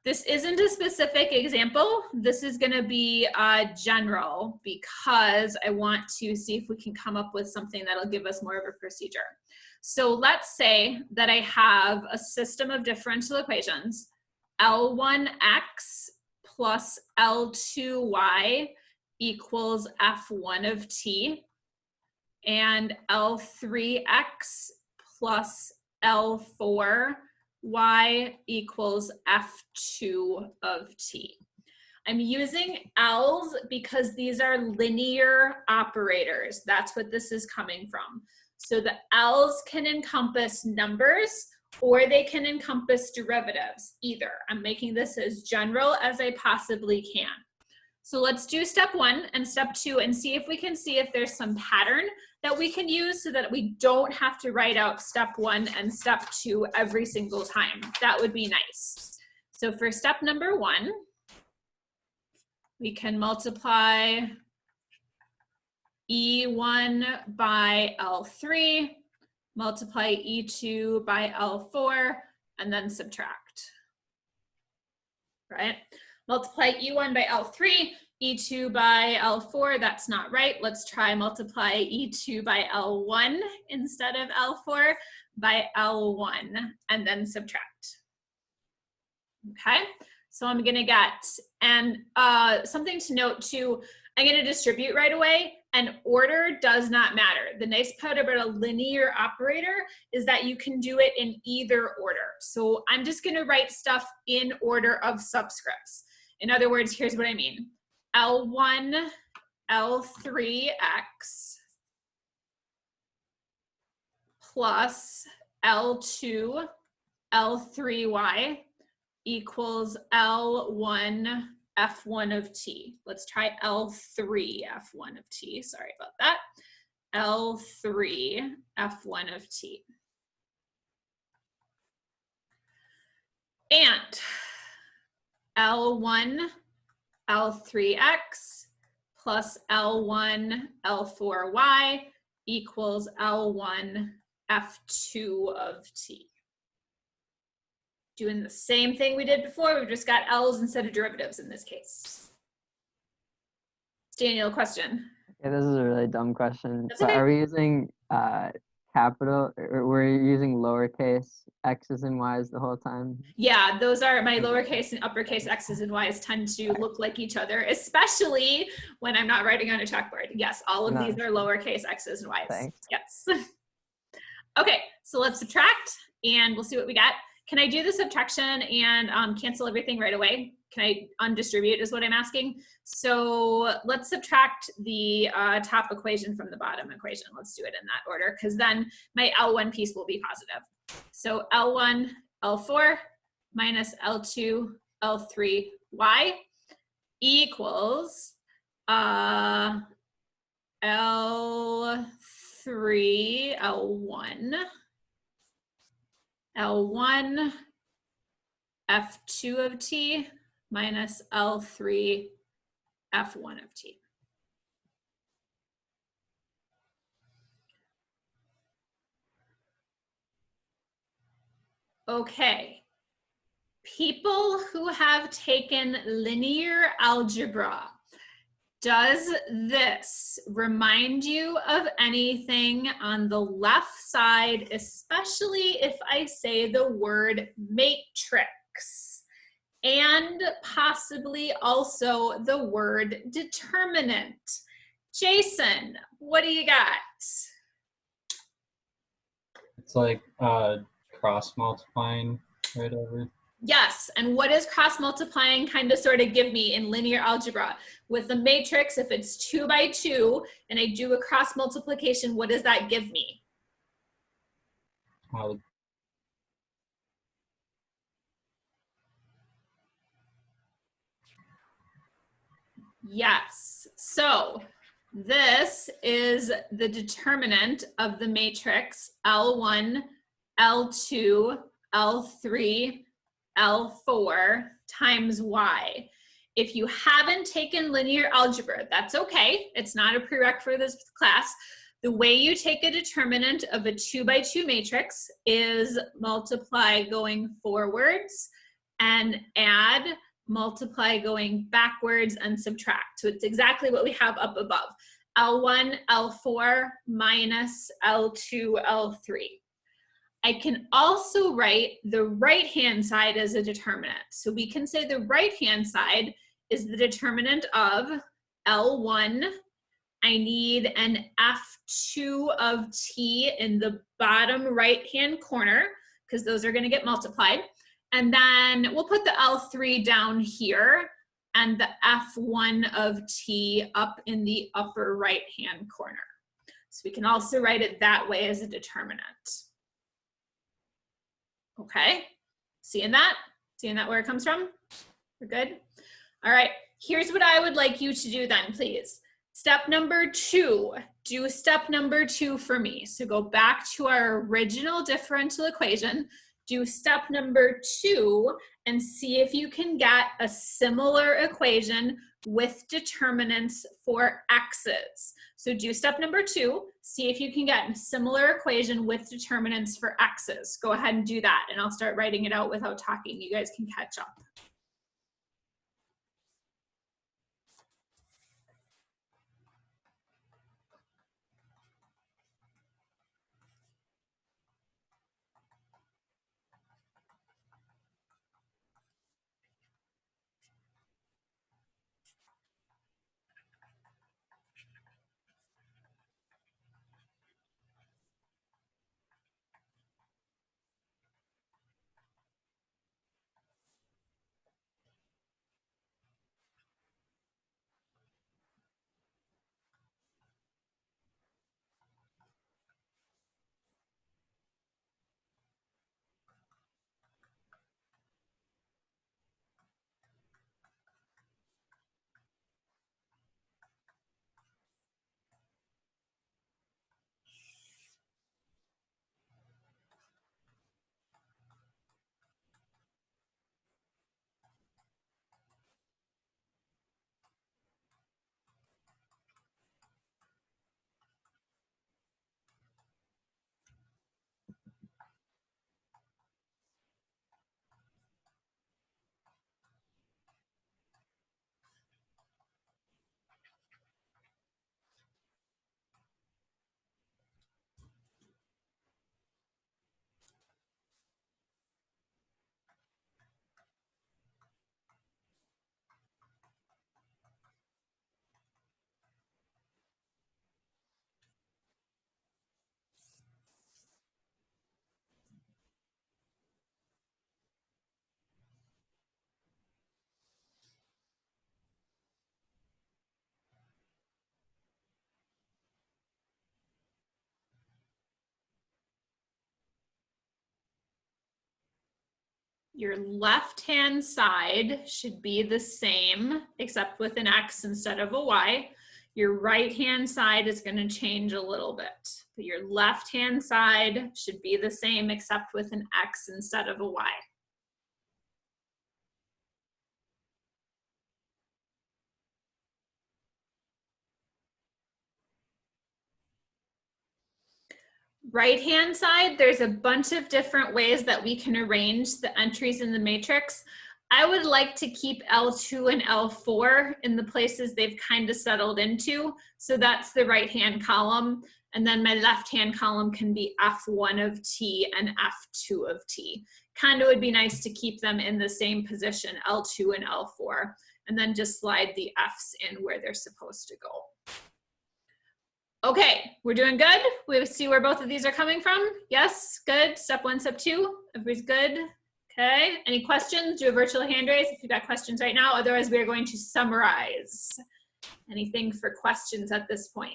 This isn't a specific example. This is going to be general because I want to see if we can come up with something that'll give us more of a procedure. So let's say that I have a system of differential equations, L1x plus L2y equals F1 of t, and L3x plus L4y equals F2 of t. I'm using L's because these are linear operators. That's what this is coming from. So the L's can encompass numbers or they can encompass derivatives, either. I'm making this as general as I possibly can. So let's do step 1 and step 2 and see if we can see if there's some pattern that we can use so that we don't have to write out step 1 and step 2 every single time. That would be nice. So for step number 1, we can multiply E1 by L3, multiply E2 by L4, and then subtract, right? Multiply E1 by L3, E2 by L4, that's not right. Let's try multiply E2 by L1 instead of L4 by L1, and then subtract. Okay, so I'm gonna get, and something to note too, I'm gonna distribute right away, and order does not matter. The nice part about a linear operator is that you can do it in either order. So I'm just gonna write stuff in order of subscripts. In other words, here's what I mean. L1, L3x plus L2, L3y equals L1, F1 of t. Let's try L3, F1 of t. Sorry about that. L3, F1 of t. And L1, L3x plus L1, L4y equals L1, F2 of t. Doing the same thing we did before, we've just got L's instead of derivatives in this case. Daniel, question? Yeah, this is a really dumb question. That's So okay. are we using capital, or we're using lowercase x's and y's the whole time? Yeah, those are my lowercase and uppercase x's and y's tend to look like each other, especially when I'm not writing on a chalkboard. Yes, all of these are lowercase x's and y's. Thanks. Yes. Okay, so let's subtract and we'll see what we got. Can I do the subtraction and cancel everything right away? Can I undistribute is what I'm asking. So let's subtract the top equation from the bottom equation. Let's do it in that order because then my L1 piece will be positive. So L1, L4 minus L2, L3y equals L3, L1, L1, F2 of t minus L3, F1 of t. Okay. People who have taken linear algebra, does this remind you of anything on the left side, especially if I say the word matrix, and possibly also the word determinant? Jason, what do you got? It's like cross multiplying right over. Yes, and what does cross multiplying kind of sort of give me in linear algebra? With the matrix, if it's 2 by 2 and I do a cross multiplication, what does that give me? Yes, so this is the determinant of the matrix L1, L2, L3, L4 times y. If you haven't taken linear algebra, that's okay. It's not a prereq for this class. The way you take a determinant of a 2 by 2 matrix is multiply going forwards and add, multiply going backwards, and subtract. So it's exactly what we have up above. L1, L4 minus L2, L3. I can also write the right-hand side as a determinant. So we can say the right-hand side is the determinant of L1. I need an F2 of t in the bottom right-hand corner because those are going to get multiplied. And then we'll put the L3 down here and the F1 of t up in the upper right-hand corner. So we can also write it that way as a determinant. Okay, seeing that? Seeing that where it comes from? We're good? All right, here's what I would like you to do then, please. Step number 2, do step number 2 for me. So go back to our original differential equation, do step number 2 and see if you can get a similar equation with determinants for x's. So do step number 2, see if you can get a similar equation with determinants for x's. Go ahead and do that, and I'll start writing it out without talking. You guys can catch up. Your left-hand side should be the same, except with an X instead of a Y. Your right-hand side is going to change a little bit, but your left-hand side should be the same, except with an X instead of a Y. Right-hand side, there's a bunch of different ways that we can arrange the entries in the matrix. I would like to keep L2 and L4 in the places they've kind of settled into. So that's the right-hand column. And then my left-hand column can be F1 of t and F2 of t. Kind of would be nice to keep them in the same position, L2 and L4, and then just slide the F's in where they're supposed to go. Okay, we're doing good. We see where both of these are coming from. Yes, good. Step 1, step 2. Everybody's good. Okay, any questions? Do a virtual hand raise if you've got questions right now. Otherwise, we are going to summarize. Anything for questions at this point?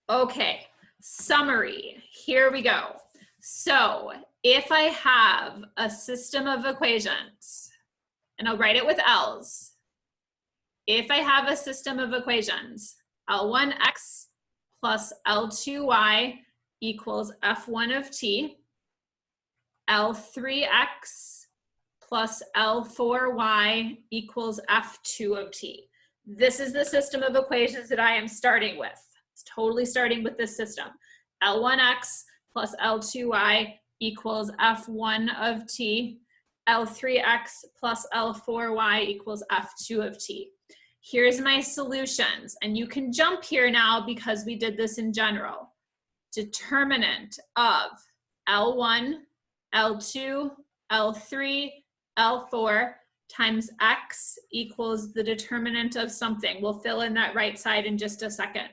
Okay, summary. Here we go. So if I have a system of equations, and I'll write it with L's. If I have a system of equations, L1x plus L2y equals F1 of t, L3x plus L4y equals F2 of t. This is the system of equations that I am starting with. It's totally starting with this system. L1x plus L2y equals f1 of t. L3x plus L4y equals f2 of t. Here's my solutions, and you can jump here now because we did this in general. Determinant of L1, L2, L3, L4 times x equals the determinant of something. We'll fill in that right side in just a second.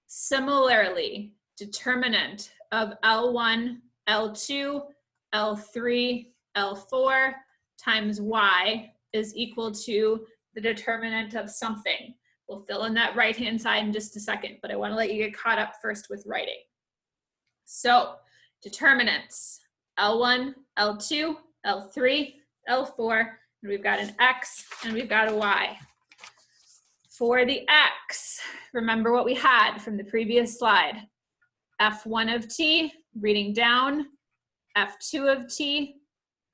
Similarly, determinant of L1, L2, L3, L4 times y is equal to the determinant of something. We'll fill in that right-hand side in just a second, but I want to let you get caught up first with writing. So, determinants, L1, L2, L3, L4, and we've got an x and we've got a y. For the x, remember what we had from the previous slide. F1 of t, reading down, F2 of t,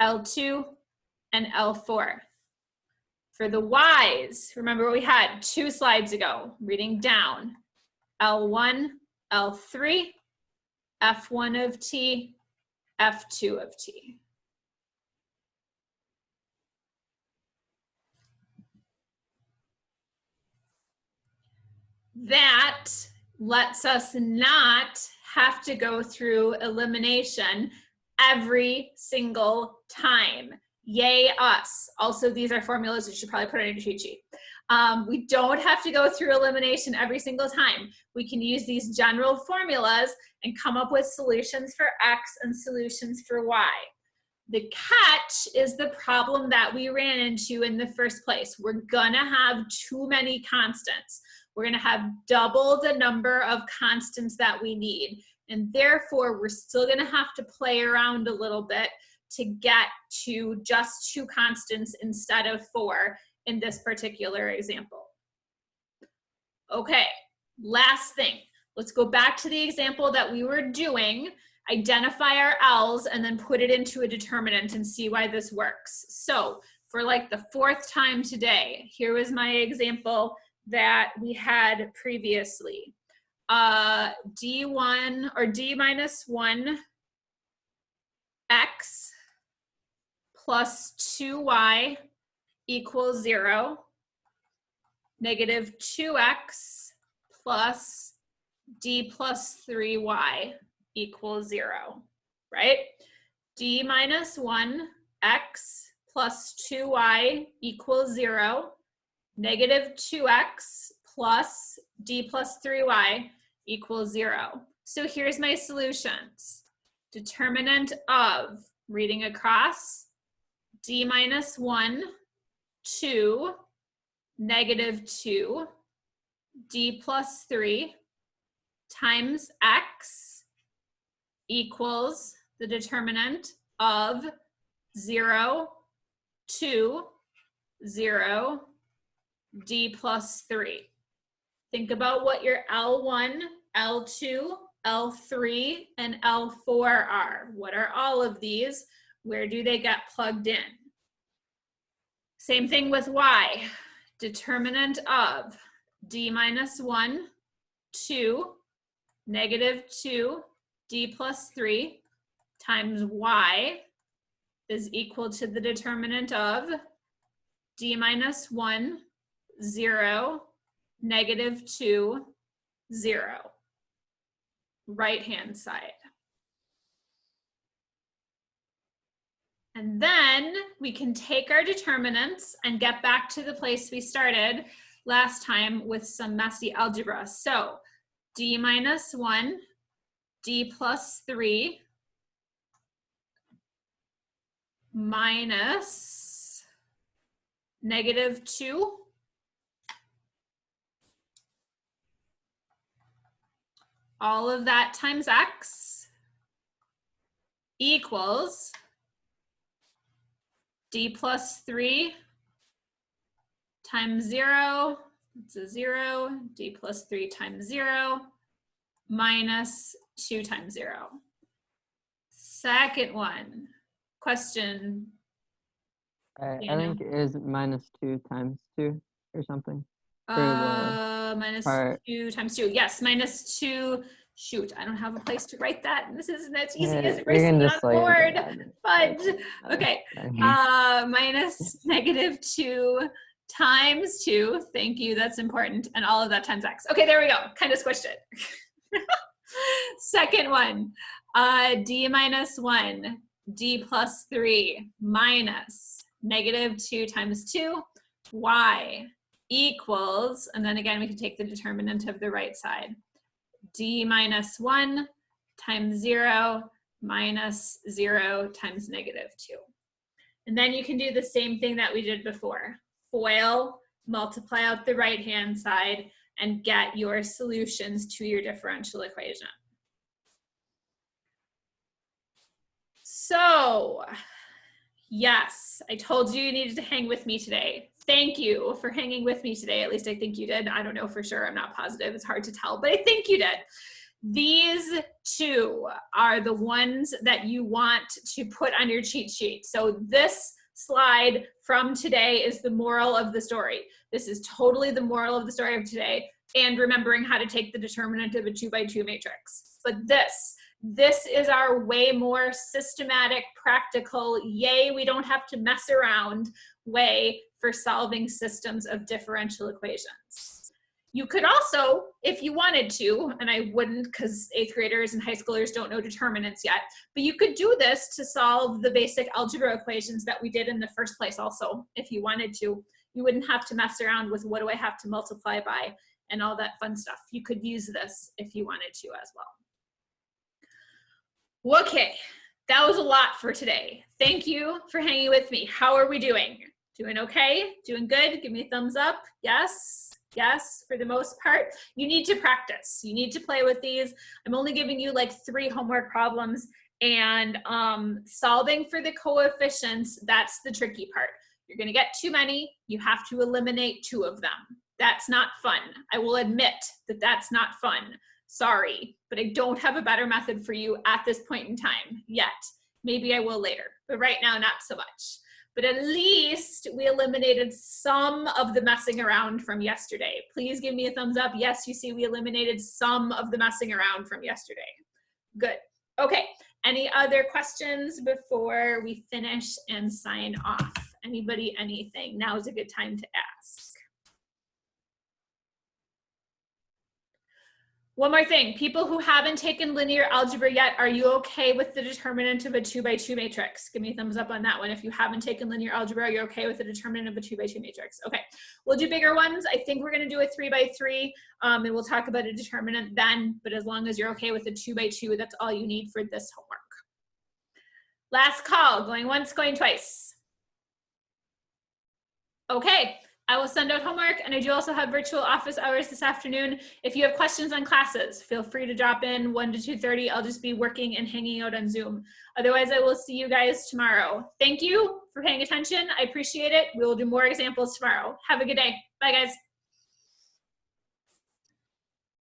L2, and L4. For the y's, remember what we had 2 slides ago, reading down, L1, L3, F1 of t, F2 of t. That lets us not have to go through elimination every single time. Yay us. Also, these are formulas. You should probably put it in your cheat sheet. We don't have to go through elimination every single time. We can use these general formulas and come up with solutions for x and solutions for y. The catch is the problem that we ran into in the first place. We're gonna have too many constants. We're gonna have double the number of constants that we need. And therefore, we're still gonna have to play around a little bit to get to just 2 constants instead of 4 in this particular example. Okay, last thing. Let's go back to the example that we were doing, identify our L's, and then put it into a determinant and see why this works. So for like the 4th time today, here was my example that we had previously. D1 or D minus 1 x plus 2y equals 0, negative 2x plus d plus 3y equals 0, right? D minus 1 x plus 2y equals 0, negative 2x plus d plus 3y equals 0. So here's my solutions. Determinant of, reading across, d minus 1, 2, negative 2, d plus 3 times x equals the determinant of 0, 2, 0, d plus 3. Think about what your L1, L2, L3, and L4 are. What are all of these? Where do they get plugged in? Same thing with y. Determinant of d minus 1, 2, negative 2, d plus 3 times y is equal to the determinant of d minus 1, 0, negative 2, 0. Right-hand side. And then we can take our determinants and get back to the place we started last time with some messy algebra. So d minus 1, d plus 3 minus negative 2 all of that times x equals d plus 3 times 0, it's a 0, d plus 3 times 0, minus 2 times 0. Second one, question. I think it is minus 2 times 2 or something. Minus 2 times 2. Yes, minus 2 Shoot, I don't have a place to write that. And this isn't as easy Yeah, as you erasing can it just on the like board. Fudge. Okay. Minus -2 times 2. Thank you. That's important. And all of that times x. Okay, there we go. Kind of squished it. Second one. D minus 1. D plus 3 minus -2 times 2. Y equals, and then again, we can take the determinant of the right side. D minus 1 times 0 minus 0 times -2. And then you can do the same thing that we did before. FOIL, multiply out the right-hand side, and get your solutions to your differential equation. So, yes, I told you needed to hang with me today. Thank you for hanging with me today. At least I think you did. I don't know for sure. I'm not positive. It's hard to tell, but I think you did. These two are the ones that you want to put on your cheat sheet. So this slide from today is the moral of the story. This is totally the moral of the story of today, and remembering how to take the determinant of a 2x2 matrix. But this is our way more systematic, practical, yay, we don't have to mess around way for solving systems of differential equations. You could also, if you wanted to, and I wouldn't because 8th graders and high schoolers don't know determinants yet, but you could do this to solve the basic algebra equations that we did in the first place also, if you wanted to. You wouldn't have to mess around with what do I have to multiply by and all that fun stuff. You could use this if you wanted to as well. Okay, that was a lot for today. Thank you for hanging with me. How are we doing? Doing okay? Doing good? Give me a thumbs up. Yes, yes, for the most part. You need to practice. You need to play with these. I'm only giving you like 3 homework problems, and solving for the coefficients, that's the tricky part. You're gonna get too many. You have to eliminate 2 of them. That's not fun. I will admit that that's not fun. Sorry, but I don't have a better method for you at this point in time yet. Maybe I will later, but right now, not so much. But at least we eliminated some of the messing around from yesterday. Please give me a thumbs up. Yes, you see we eliminated some of the messing around from yesterday. Good. Okay, any other questions before we finish and sign off? Anybody, anything? Now is a good time to ask. One more thing, people who haven't taken linear algebra yet, are you okay with the determinant of a 2x2 matrix? Give me a thumbs up on that one. If you haven't taken linear algebra, you're okay with the determinant of a 2x2 matrix. Okay, we'll do bigger ones. I think we're gonna do a 3x3, and we'll talk about a determinant then, but as long as you're okay with a 2x2, that's all you need for this homework. Last call, going once, going twice. Okay. I will send out homework, and I do also have virtual office hours this afternoon. If you have questions on classes, feel free to drop in 1 to 2:30. I'll just be working and hanging out on Zoom. Otherwise, I will see you guys tomorrow. Thank you for paying attention. I appreciate it. We will do more examples tomorrow. Have a good day. Bye, guys.